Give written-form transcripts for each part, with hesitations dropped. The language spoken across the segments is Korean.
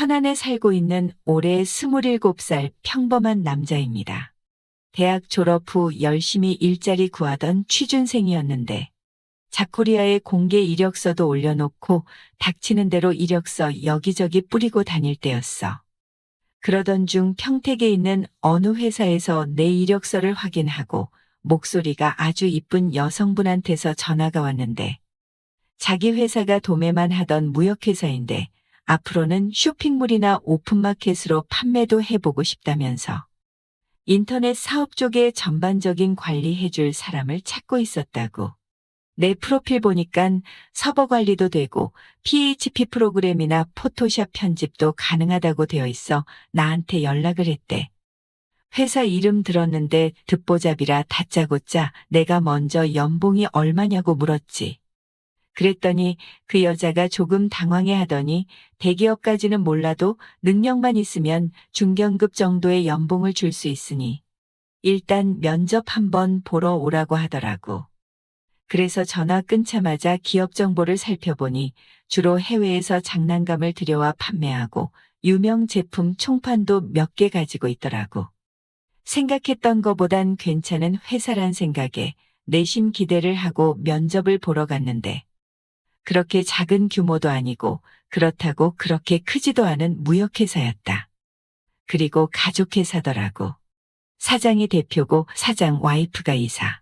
천안에 살고 있는 올해 27살 평범한 남자입니다. 대학 졸업 후 열심히 일자리 구하던 취준생이었는데 자코리아에 공개 이력서도 올려놓고 닥치는 대로 이력서 여기저기 뿌리고 다닐 때였어. 그러던 중 평택에 있는 어느 회사에서 내 이력서를 확인하고 목소리가 아주 이쁜 여성분한테서 전화가 왔는데 자기 회사가 도매만 하던 무역회사인데 앞으로는 쇼핑몰이나 오픈마켓으로 판매도 해보고 싶다면서 인터넷 사업 쪽에 전반적인 관리해줄 사람을 찾고 있었다고. 내 프로필 보니깐 서버 관리도 되고 PHP 프로그램이나 포토샵 편집도 가능하다고 되어 있어 나한테 연락을 했대. 회사 이름 들었는데 듣보잡이라 다짜고짜 내가 먼저 연봉이 얼마냐고 물었지. 그랬더니 그 여자가 조금 당황해 하더니 대기업까지는 몰라도 능력만 있으면 중견급 정도의 연봉을 줄 수 있으니 일단 면접 한번 보러 오라고 하더라고. 그래서 전화 끊자마자 기업 정보를 살펴보니 주로 해외에서 장난감을 들여와 판매하고 유명 제품 총판도 몇 개 가지고 있더라고. 생각했던 것보단 괜찮은 회사란 생각에 내심 기대를 하고 면접을 보러 갔는데 그렇게 작은 규모도 아니고 그렇다고 그렇게 크지도 않은 무역회사였다. 그리고 가족회사더라고. 사장이 대표고 사장 와이프가 이사.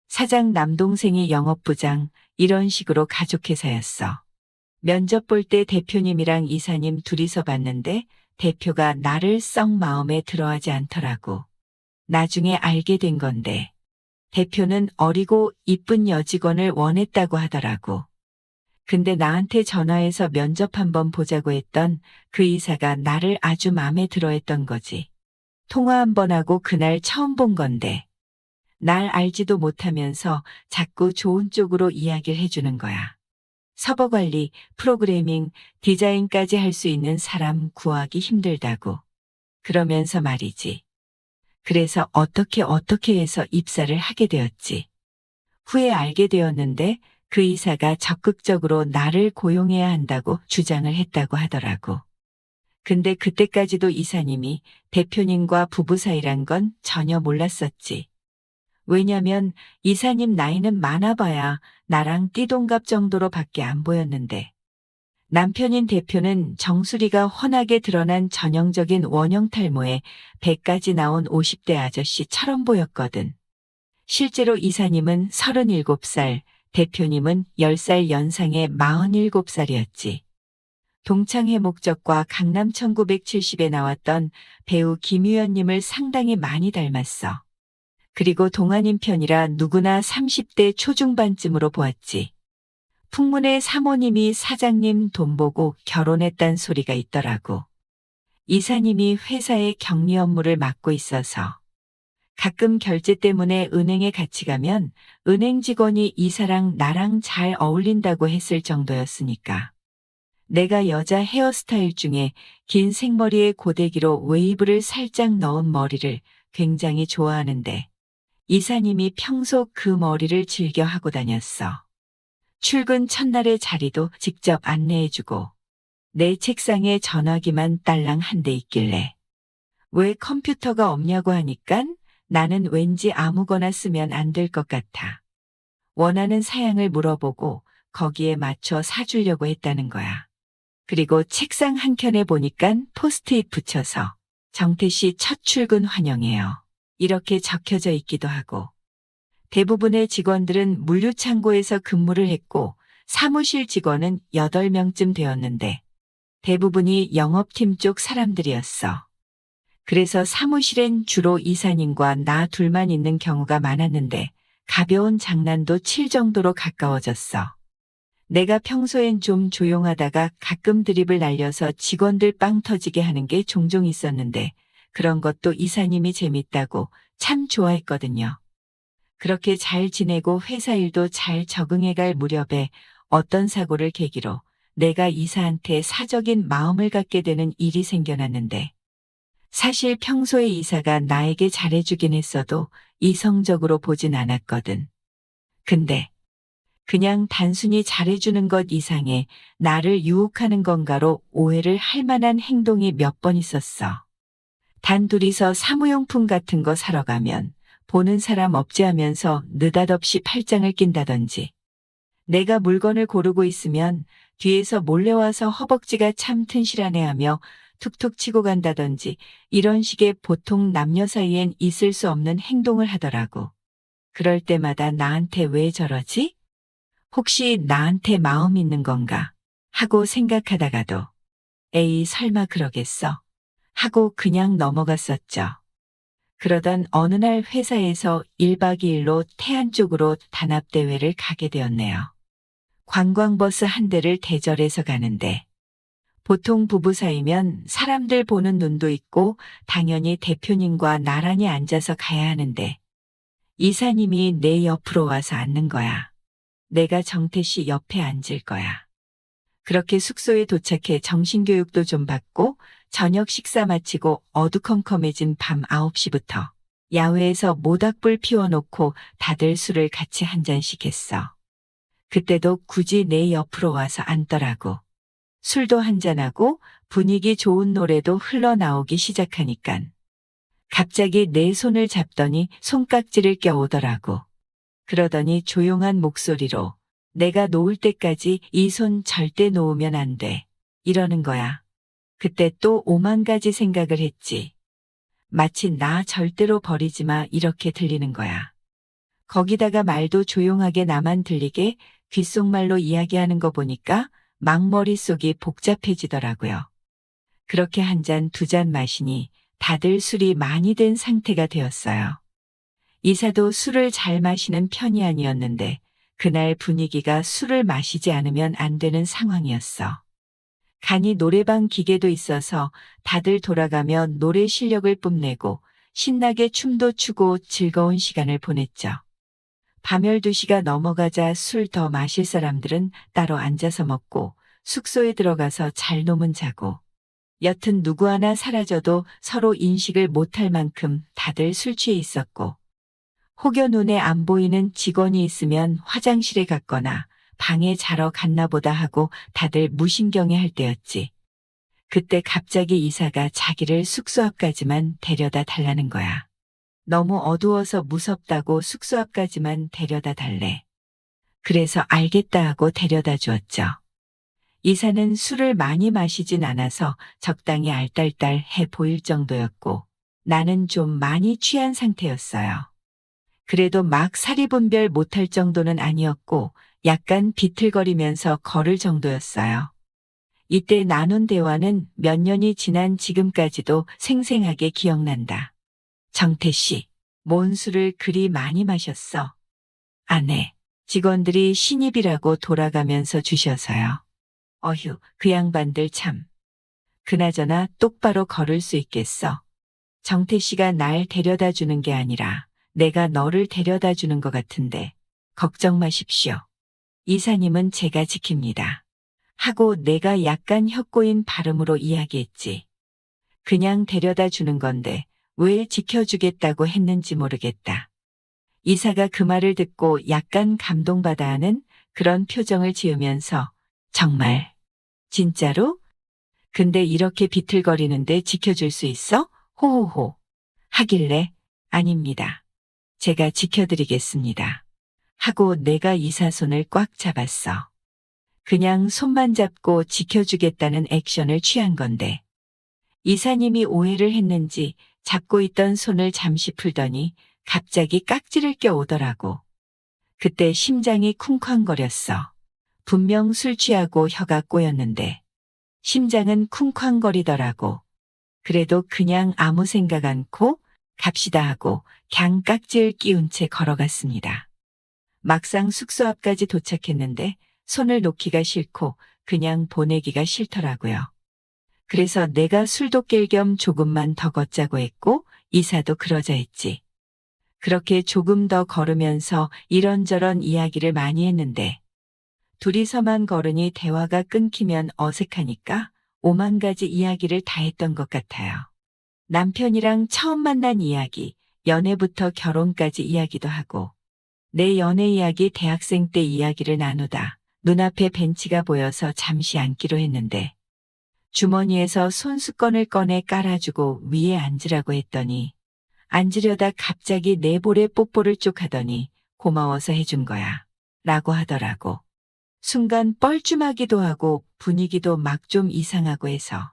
사장 남동생이 영업부장, 이런 식으로 가족회사였어. 면접 볼 때 대표님이랑 이사님 둘이서 봤는데 대표가 나를 썩 마음에 들어하지 않더라고. 나중에 알게 된 건데 대표는 어리고 이쁜 여직원을 원했다고 하더라고. 근데 나한테 전화해서 면접 한번 보자고 했던 그 이사가 나를 아주 마음에 들어 했던 거지. 통화 한번 하고 그날 처음 본 건데 날 알지도 못하면서 자꾸 좋은 쪽으로 이야기를 해주는 거야. 서버 관리, 프로그래밍, 디자인까지 할 수 있는 사람 구하기 힘들다고. 그러면서 말이지. 그래서 어떻게 해서 입사를 하게 되었지. 후에 알게 되었는데 그 이사가 적극적으로 나를 고용해야 한다고 주장을 했다고 하더라고. 근데 그때까지도 이사님이 대표님과 부부 사이란 건 전혀 몰랐었지. 왜냐면 이사님 나이는 많아봐야 나랑 띠동갑 정도로 밖에 안 보였는데 남편인 대표는 정수리가 훤하게 드러난 전형적인 원형 탈모에 배까지 나온 50대 아저씨처럼 보였거든. 실제로 이사님은 37살, 대표님은 10살 연상의 47살이었지. 동창회 목적과 강남 1970에 나왔던 배우 김유연님을 상당히 많이 닮았어. 그리고 동안인 편이라 누구나 30대 초중반쯤으로 보았지. 풍문에 사모님이 사장님 돈 보고 결혼했단 소리가 있더라고. 이사님이 회사의 격리 업무를 맡고 있어서 가끔 결제 때문에 은행에 같이 가면 은행 직원이 이사랑 나랑 잘 어울린다고 했을 정도였으니까. 내가 여자 헤어스타일 중에 긴 생머리에 고데기로 웨이브를 살짝 넣은 머리를 굉장히 좋아하는데 이사님이 평소 그 머리를 즐겨 하고 다녔어. 출근 첫날의 자리도 직접 안내해주고 내 책상에 전화기만 딸랑 한 대 있길래 왜 컴퓨터가 없냐고 하니깐 나는 왠지 아무거나 쓰면 안 될 것 같아. 원하는 사양을 물어보고 거기에 맞춰 사주려고 했다는 거야. 그리고 책상 한켠에 보니깐 포스트잇 붙여서 정태 씨 첫 출근 환영해요. 이렇게 적혀져 있기도 하고 대부분의 직원들은 물류창고에서 근무를 했고 사무실 직원은 8명쯤 되었는데 대부분이 영업팀 쪽 사람들이었어. 그래서 사무실엔 주로 이사님과 나 둘만 있는 경우가 많았는데 가벼운 장난도 칠 정도로 가까워졌어. 내가 평소엔 좀 조용하다가 가끔 드립을 날려서 직원들 빵 터지게 하는 게 종종 있었는데 그런 것도 이사님이 재밌다고 참 좋아했거든요. 그렇게 잘 지내고 회사 일도 잘 적응해갈 무렵에 어떤 사고를 계기로 내가 이사한테 사적인 마음을 갖게 되는 일이 생겨났는데 사실 평소에 이사가 나에게 잘해주긴 했어도 이성적으로 보진 않았거든. 근데 그냥 단순히 잘해주는 것 이상의 나를 유혹하는 건가로 오해를 할 만한 행동이 몇 번 있었어. 단 둘이서 사무용품 같은 거 사러 가면 보는 사람 없지 하면서 느닷없이 팔짱을 낀다든지, 내가 물건을 고르고 있으면 뒤에서 몰래 와서 허벅지가 참 튼실하네 하며 툭툭 치고 간다든지, 이런 식의 보통 남녀 사이엔 있을 수 없는 행동을 하더라고. 그럴 때마다 나한테 왜 저러지? 혹시 나한테 마음 있는 건가? 하고 생각하다가도 에이 설마 그러겠어? 하고 그냥 넘어갔었죠. 그러던 어느 날 회사에서 1박 2일로 태안 쪽으로 단합대회를 가게 되었네요. 관광버스 한 대를 대절해서 가는데, 보통 부부 사이면 사람들 보는 눈도 있고 당연히 대표님과 나란히 앉아서 가야 하는데, 이사님이 내 옆으로 와서 앉는 거야. 내가 정태 씨 옆에 앉을 거야. 그렇게 숙소에 도착해 정신교육도 좀 받고 저녁 식사 마치고 어두컴컴해진 밤 9시부터 야외에서 모닥불 피워놓고 다들 술을 같이 한 잔씩 했어. 그때도 굳이 내 옆으로 와서 앉더라고. 술도 한잔하고 분위기 좋은 노래도 흘러나오기 시작하니깐 갑자기 내 손을 잡더니 손깍지를 껴오더라고. 그러더니 조용한 목소리로 내가 놓을 때까지 이 손 절대 놓으면 안 돼. 이러는 거야. 그때 또 오만 가지 생각을 했지. 마치 나 절대로 버리지 마 이렇게 들리는 거야. 거기다가 말도 조용하게 나만 들리게 귓속말로 이야기하는 거 보니까 막 머릿속이 복잡해지더라고요. 그렇게 한 잔, 두 잔 마시니 다들 술이 많이 된 상태가 되었어요. 이사도 술을 잘 마시는 편이 아니었는데 그날 분위기가 술을 마시지 않으면 안 되는 상황이었어. 간이 노래방 기계도 있어서 다들 돌아가며 노래 실력을 뽐내고 신나게 춤도 추고 즐거운 시간을 보냈죠. 밤 12시가 넘어가자 술 더 마실 사람들은 따로 앉아서 먹고 숙소에 들어가서 잘 놈은 자고, 여튼 누구 하나 사라져도 서로 인식을 못할 만큼 다들 술 취해 있었고, 혹여 눈에 안 보이는 직원이 있으면 화장실에 갔거나 방에 자러 갔나 보다 하고 다들 무신경해 할 때였지. 그때 갑자기 이사가 자기를 숙소 앞까지만 데려다 달라는 거야. 너무 어두워서 무섭다고 숙소 앞까지만 데려다 달래. 그래서 알겠다 하고 데려다 주었죠. 이사는 술을 많이 마시진 않아서 적당히 알딸딸해 보일 정도였고 나는 좀 많이 취한 상태였어요. 그래도 막 사리분별 못할 정도는 아니었고 약간 비틀거리면서 걸을 정도였어요. 이때 나눈 대화는 몇 년이 지난 지금까지도 생생하게 기억난다. 정태 씨, 뭔 술을 그리 많이 마셨어? 아내, 직원들이 신입이라고 돌아가면서 주셔서요. 어휴, 그 양반들 참. 그나저나 똑바로 걸을 수 있겠어? 정태 씨가 날 데려다 주는 게 아니라 내가 너를 데려다 주는 것 같은데 걱정 마십시오. 이사님은 제가 지킵니다. 하고 내가 약간 혀꼬인 발음으로 이야기했지. 그냥 데려다 주는 건데 왜 지켜주겠다고 했는지 모르겠다. 이사가 그 말을 듣고 약간 감동받아 하는 그런 표정을 지으면서 정말, 진짜로? 근데 이렇게 비틀거리는데 지켜줄 수 있어? 호호호. 하길래 아닙니다. 제가 지켜드리겠습니다. 하고 내가 이사 손을 꽉 잡았어. 그냥 손만 잡고 지켜주겠다는 액션을 취한 건데 이사님이 오해를 했는지 잡고 있던 손을 잠시 풀더니 갑자기 깍지를 껴오더라고. 그때 심장이 쿵쾅거렸어. 분명 술 취하고 혀가 꼬였는데 심장은 쿵쾅거리더라고. 그래도 그냥 아무 생각 않고 갑시다 하고 그냥 깍지를 끼운 채 걸어갔습니다. 막상 숙소 앞까지 도착했는데 손을 놓기가 싫고 그냥 보내기가 싫더라고요. 그래서 내가 술도 깰 겸 조금만 더 걷자고 했고 이사도 그러자 했지. 그렇게 조금 더 걸으면서 이런저런 이야기를 많이 했는데 둘이서만 걸으니 대화가 끊기면 어색하니까 오만 가지 이야기를 다 했던 것 같아요. 남편이랑 처음 만난 이야기, 연애부터 결혼까지 이야기도 하고 내 연애 이야기 대학생 때 이야기를 나누다 눈앞에 벤치가 보여서 잠시 앉기로 했는데 주머니에서 손수건을 꺼내 깔아주고 위에 앉으라고 했더니 앉으려다 갑자기 내 볼에 뽀뽀를 쭉 하더니 고마워서 해준 거야 라고 하더라고. 순간 뻘쭘하기도 하고 분위기도 막 좀 이상하고 해서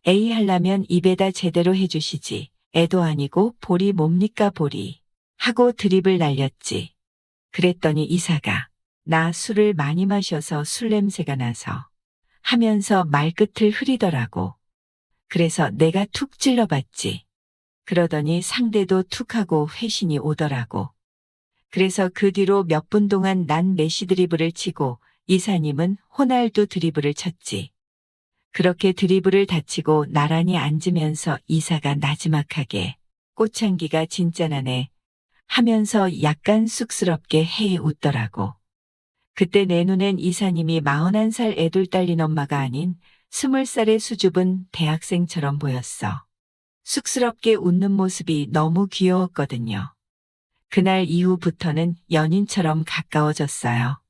에이 하려면 입에다 제대로 해주시지 애도 아니고 볼이 뭡니까 볼이 하고 드립을 날렸지. 그랬더니 이사가 나 술을 많이 마셔서 술 냄새가 나서 하면서 말끝을 흐리더라고. 그래서 내가 툭 찔러봤지. 그러더니 상대도 툭 하고 회신이 오더라고. 그래서 그 뒤로 몇 분 동안 난 메시 드리블을 치고 이사님은 호날두 드리블을 쳤지. 그렇게 드리블을 다치고 나란히 앉으면서 이사가 나지막하게 꽃향기가 진짜 나네 하면서 약간 쑥스럽게 헤이 웃더라고. 그때 내 눈엔 이사님이 41살 애돌 딸린 엄마가 아닌 20살의 수줍은 대학생처럼 보였어. 쑥스럽게 웃는 모습이 너무 귀여웠거든요. 그날 이후부터는 연인처럼 가까워졌어요.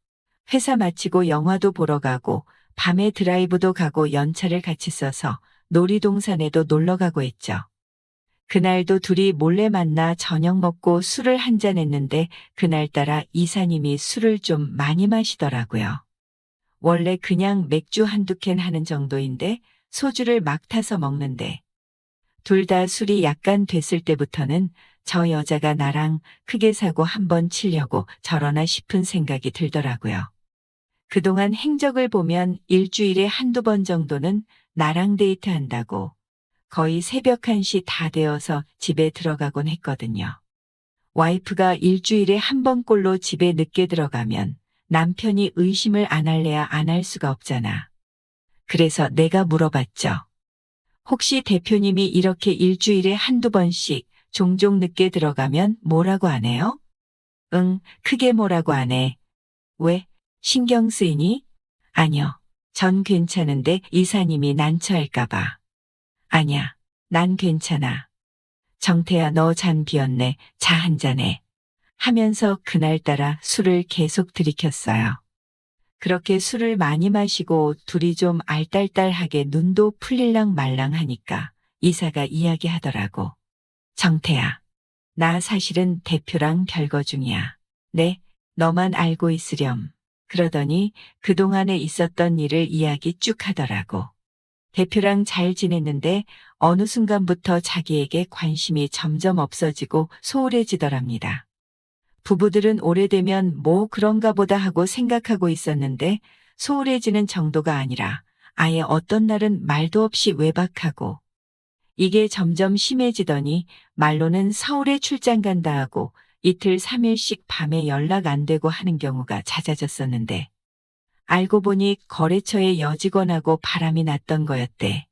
회사 마치고 영화도 보러 가고 밤에 드라이브도 가고 연차를 같이 써서 놀이동산에도 놀러 가고 했죠. 그날도 둘이 몰래 만나 저녁 먹고 술을 한잔 했는데 그날따라 이사님이 술을 좀 많이 마시더라고요. 원래 그냥 맥주 한두 캔 하는 정도인데 소주를 막 타서 먹는데 둘 다 술이 약간 됐을 때부터는 저 여자가 나랑 크게 사고 한번 치려고 저러나 싶은 생각이 들더라고요. 그동안 행적을 보면 일주일에 한두 번 정도는 나랑 데이트한다고 거의 새벽 1시 다 되어서 집에 들어가곤 했거든요. 와이프가 일주일에 한 번꼴로 집에 늦게 들어가면 남편이 의심을 안 할래야 안 할 수가 없잖아. 그래서 내가 물어봤죠. 혹시 대표님이 이렇게 일주일에 한두 번씩 종종 늦게 들어가면 뭐라고 안 해요? 응, 크게 뭐라고 안 해. 왜? 신경 쓰이니? 아니요. 전 괜찮은데 이사님이 난처할까봐. 아냐, 난 괜찮아. 정태야 너 잔 비었네. 자 한 잔해. 하면서 그날따라 술을 계속 들이켰어요. 그렇게 술을 많이 마시고 둘이 좀 알딸딸하게 눈도 풀릴랑 말랑 하니까 이사가 이야기하더라고. 정태야, 나 사실은 대표랑 별거 중이야. 네, 너만 알고 있으렴. 그러더니 그동안에 있었던 일을 이야기 쭉 하더라고. 대표랑 잘 지냈는데 어느 순간부터 자기에게 관심이 점점 없어지고 소홀해지더랍니다. 부부들은 오래되면 뭐 그런가 보다 하고 생각하고 있었는데 소홀해지는 정도가 아니라 아예 어떤 날은 말도 없이 외박하고 이게 점점 심해지더니 말로는 서울에 출장 간다 하고 이틀 3일씩 밤에 연락 안 되고 하는 경우가 잦아졌었는데 알고 보니 거래처의 여직원하고 바람이 났던 거였대.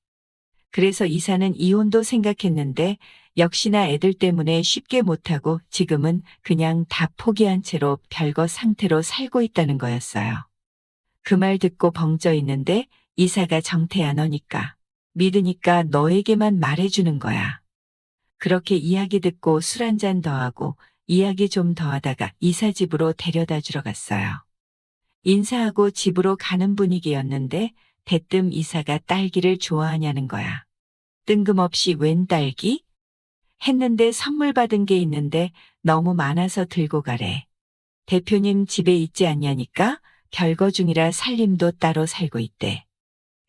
그래서 이사는 이혼도 생각했는데 역시나 애들 때문에 쉽게 못하고 지금은 그냥 다 포기한 채로 별거 상태로 살고 있다는 거였어요. 그 말 듣고 벙쪄 있는데 이사가 정태야 너니까 믿으니까 너에게만 말해주는 거야. 그렇게 이야기 듣고 술 한 잔 더 하고 이야기 좀 더 하다가 이사 집으로 데려다 주러 갔어요. 인사하고 집으로 가는 분위기였는데 대뜸 이사가 딸기를 좋아하냐는 거야. 뜬금없이 웬 딸기? 했는데 선물 받은 게 있는데 너무 많아서 들고 가래. 대표님 집에 있지 않냐니까 별거 중이라 살림도 따로 살고 있대.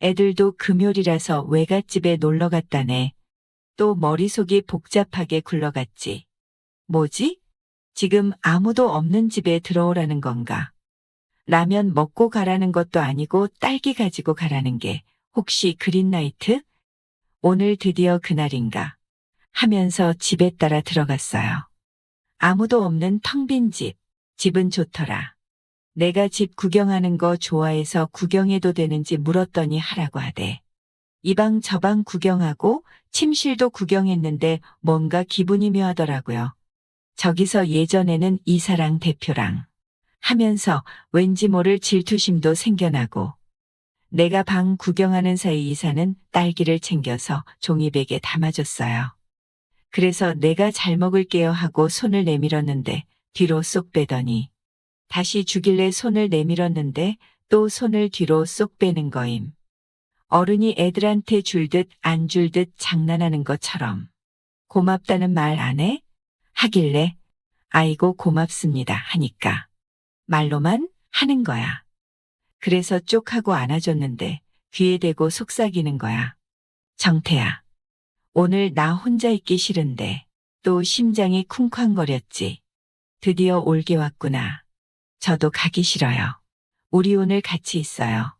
애들도 금요일이라서 외갓집에 놀러 갔다네. 또 머릿속이 복잡하게 굴러갔지. 뭐지? 지금 아무도 없는 집에 들어오라는 건가? 라면 먹고 가라는 것도 아니고 딸기 가지고 가라는 게 혹시 그린라이트? 오늘 드디어 그날인가? 하면서 집에 따라 들어갔어요. 아무도 없는 텅 빈 집. 집은 좋더라. 내가 집 구경하는 거 좋아해서 구경해도 되는지 물었더니 하라고 하대. 이 방 저 방 구경하고 침실도 구경했는데 뭔가 기분이 묘하더라고요. 저기서 예전에는 이사랑 대표랑 하면서 왠지 모를 질투심도 생겨나고 내가 방 구경하는 사이 이사는 딸기를 챙겨서 종이백에 담아줬어요. 그래서 내가 잘 먹을게요 하고 손을 내밀었는데 뒤로 쏙 빼더니 다시 주길래 손을 내밀었는데 또 손을 뒤로 쏙 빼는 거임. 어른이 애들한테 줄듯 안 줄듯 장난하는 것처럼. 고맙다는 말 안 해? 하길래 아이고 고맙습니다 하니까 말로만 하는 거야. 그래서 쪽하고 안아줬는데 귀에 대고 속삭이는 거야. 정태야, 오늘 나 혼자 있기 싫은데 또 심장이 쿵쾅거렸지. 드디어 올게 왔구나. 저도 가기 싫어요. 우리 오늘 같이 있어요.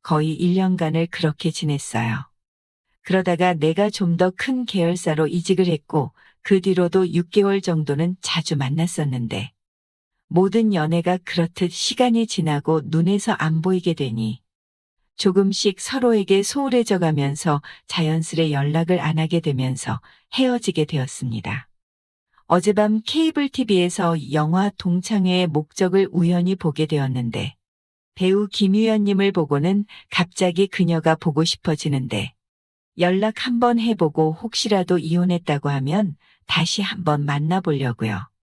거의 1년간을 그렇게 지냈어요. 그러다가 내가 좀 더 큰 계열사로 이직을 했고 그 뒤로도 6개월 정도는 자주 만났었는데 모든 연애가 그렇듯 시간이 지나고 눈에서 안 보이게 되니 조금씩 서로에게 소홀해져 가면서 자연스레 연락을 안 하게 되면서 헤어지게 되었습니다. 어젯밤 케이블 TV에서 영화 동창회의 목적을 우연히 보게 되었는데 배우 김유연님을 보고는 갑자기 그녀가 보고 싶어지는데 연락 한번 해보고 혹시라도 이혼했다고 하면 다시 한번 만나보려고요.